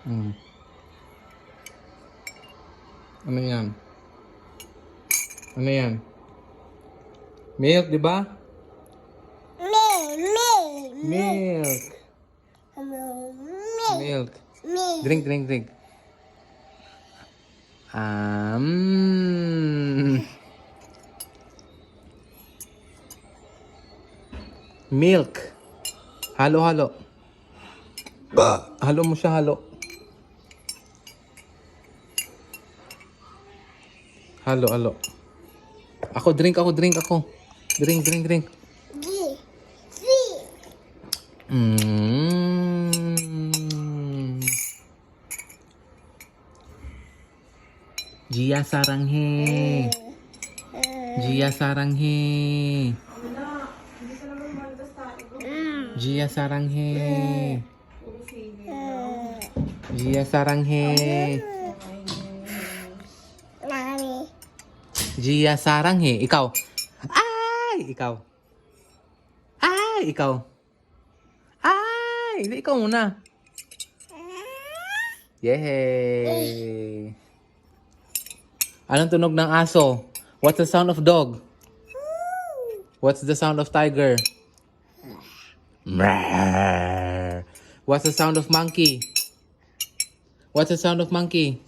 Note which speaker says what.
Speaker 1: Mm. Ano yan? Ano yan? Milk, di ba? Milk. Milk. Drink, drink, drink. Milk. Halo, halo. Halo mo siya, halo. Halo, halo. Ako, drink. Drink, drink, drink. Gia saranghe. Gia saranghe. Gia saranghe. Gia saranghe. Gia saranghe. Ikaw. Ay! Ikaw. Ay! Ikaw. Ay! Hindi, ikaw muna. Yay! Anong tunog ng aso? What's the sound of dog? What's the sound of tiger? What's the sound of monkey? What's the sound of monkey?